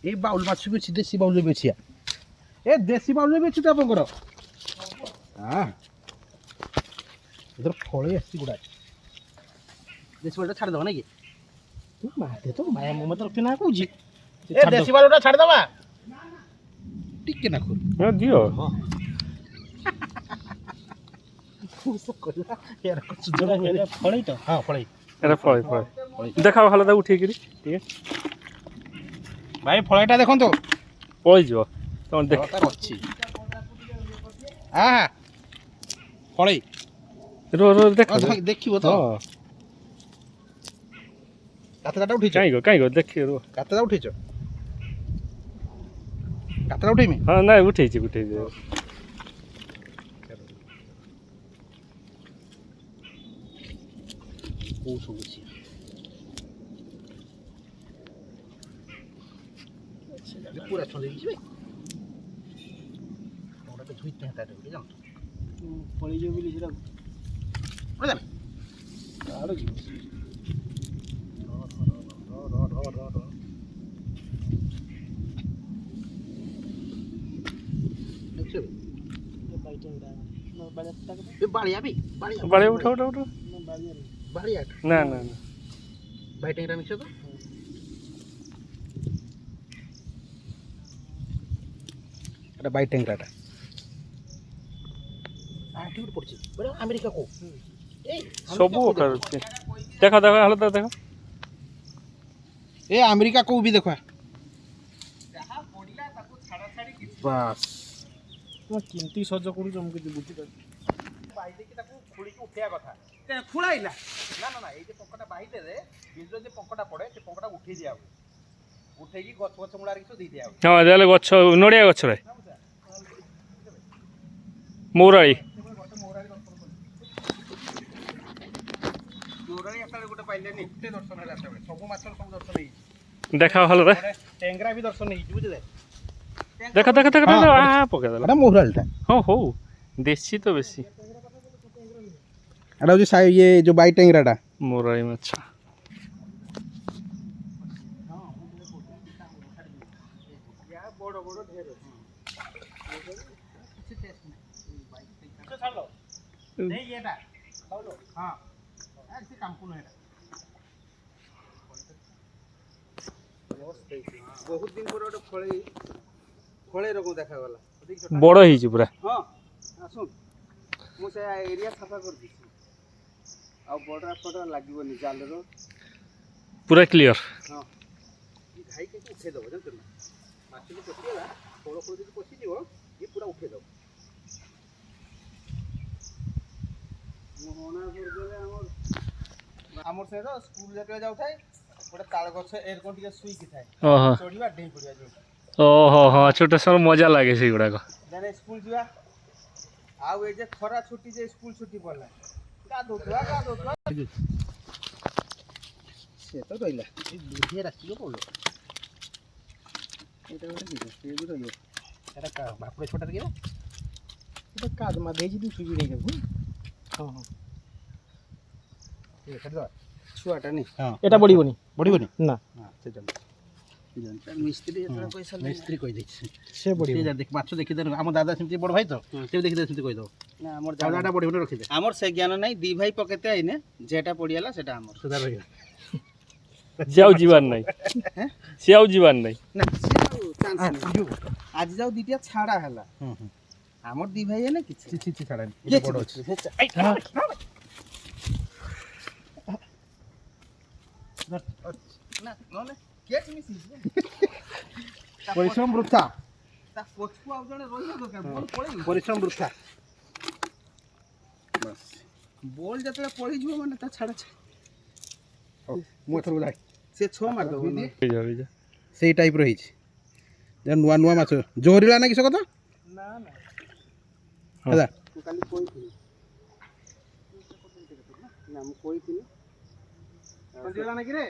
ଏ bowl ମାଛ ବି ଅଛି ଦେଶୀ ବାଉଲ ବି ଅଛି ଏ ଦେଶୀ ବାଉଲ ବି ଅଛି ତ ଆପଣଙ୍କର ହଁ ଏଥର ଫଳେ ଆସିଛି ଗୁଡ଼ାଏ ଦେଶୀ ବାଉଲଟା ଛାଡ଼ିଦେବା ନାଇଁ କି ତୁ ମାଟେ ତ ମାୟା ମମତା ରଖି ନା କହୁଛି ଏ ଦେଶୀ ବାଉଲଟା ଛାଡ଼ିଦେବା ଟିକେ ନା ଖୋଲ ହଁ ଦିଅ ଫଳେଇ ତ ହଁ ଫଳେଇ ଏଟା ଫଳେ ଦେଖା ଭଲ ତାକୁ ଉଠେଇକିରି ଟିକେ ଭାଇ ଫଳେଇଟା ଦେଖନ୍ତୁ ପଳେଇଯିବ ତମେ ଦେଖ ଅଛି ହଁ ଫଳେଇ ଦେଖ ଦେଖିବ ତ କାତଟା ଉଠେଇଛ କାଇଁ ଦେଖି କାତଟା ଉଠେଇଛ କାତଟା ଉଠେଇମି ହଁ ନାଇଁ ଉଠେଇଛି କୋଉ ସବୁ ଅଛି ପୁରା ଛନ୍ଦେଇ ଯିବେ ଗୋଟେ ଧୁଇତେ ହେତା ଗୋଟେ ଜାଣ ପଳେଇ ଯିବ ବୋଲି ସେଟା ପଳେଇ ଯାବେ ଆଡ ଯିବ ବାଳିଆ ଉଠା ବାଳିଆ ନା ଭାଇ ଟେଙ୍ଗରା ମିଛ ତ এটা বাই ট্যাংরাটা আটি উঠ পড়ছে বড় আমেরিকা কো এই সবু প্রকার আছে দেখা হালতা দেখা এ আমেরিকা কো বি দেখো যাহা পড়িলা তাকু ছাড়া ছাড়ি কিছু বাস তুমি কিন্তি সহ্য করু জম কিছু বুঝি পার বাই দেখি তাকু খুলিকি উঠিয়া কথা খুলাইলা না এই যে পঙ্কটা বাইতে রে বিজর যে পঙ্কটা পড়ে সে পঙ্কটা উঠেই দিয়া উঠেকি গছ মূলার কিছু দেই দিয়া হ্যাঁ দেলে গছ নড়িয়া গছ রে মৌরাଳି দেখা ভালো রে ট্যাংরা भी दर्शन नहीं बुझले দেখা পকে দেলা এটা মৌরালিটা হ্যাঁ হো দেশি তো বেশি এটা হচ্ছে ইয়ে যে বাই ট্যাংরাটা মৌরাଳି মাছ बहुत दिन पर फले रकम देखा गला बड़ ही पूरा हाँ आसुन मुझे एरिया सफा कर दी आ बड़ा फटा लागबनी जाल रो पूरा क्लियर हाँ ये घाई के उठे दबो जानत ना माछ को पसिला कोलो को जदी पसि दियो ये पूरा उठे दबो मोहना कर देले हमर से तो स्कूल जते जाउ थाई गोटे ताल गछ एर कोन टिके सुई की थाए ओहो चढ़ीबा डेई पड़िया जो ओहो हाँ छोट समय मजा लगे से गुड़ाक जाने स्कूल जीवा आउ ए जे खरा छुट्टी जे स्कूल छुट्टी पड़ला गाधोतवा से तो रहिला ए बुढ़िया राखियो बोलो एटा गोटे दिस से भी रहियो एटा का बापरे छोटा के एटा काद मा देजी दु सुबी नहीं जाबु हां हां ए कर छुआटा नहीं हां এটা পড়িবনি না हां সেটা মিস্ত্রি এতটা পয়সা মিস্ত্রি কই দিছে সে পড়িব যা দেখ মাছ দেখি দেন আমার দাদা সেমতি বড় ভাই তো তেও দেখি সেমতি কই দাও না আমার দাদাটা পড়িব না রখি দে আমার সে জ্ঞান নাই দি ভাই পকেতে আইনে যেটা পড়িয়ালা সেটা আমার সুধার রহিলা সিয়াও জীবান নাই সিয়াও জীবান নাই না সিয়াও চান্স নাই আজ যাও দিটিয়া ছাড়া হেলা আমার দি ভাই এনে কিছু ছি ছাড়া এটা বড় আছে না নলে কেট মিছি পরিশ্রম বৃথা তা পছু আউ জনে রহিয়া দরকার বল পড়ে পরিশ্রম বৃথা বাস বল যেতলে পড়ি ଯିବ মানে তা ছাড়া ମୁଁ ଏଥର ବୁଝାଇ ସେ 6 ମାର ଦବ ସେଇ ଟାଇପର ହେଇଛି ଯେ ନୂଆ ନୂଆ ମାଛ ଜୋରିଲା ନା କିସ କଥା ନା ନା ହେଲା ମୁଁ କାଲି କହିଥିଲି ନା ମୁଁ କହିଥିଲି ଜୋରିଲା ନା କି ରେ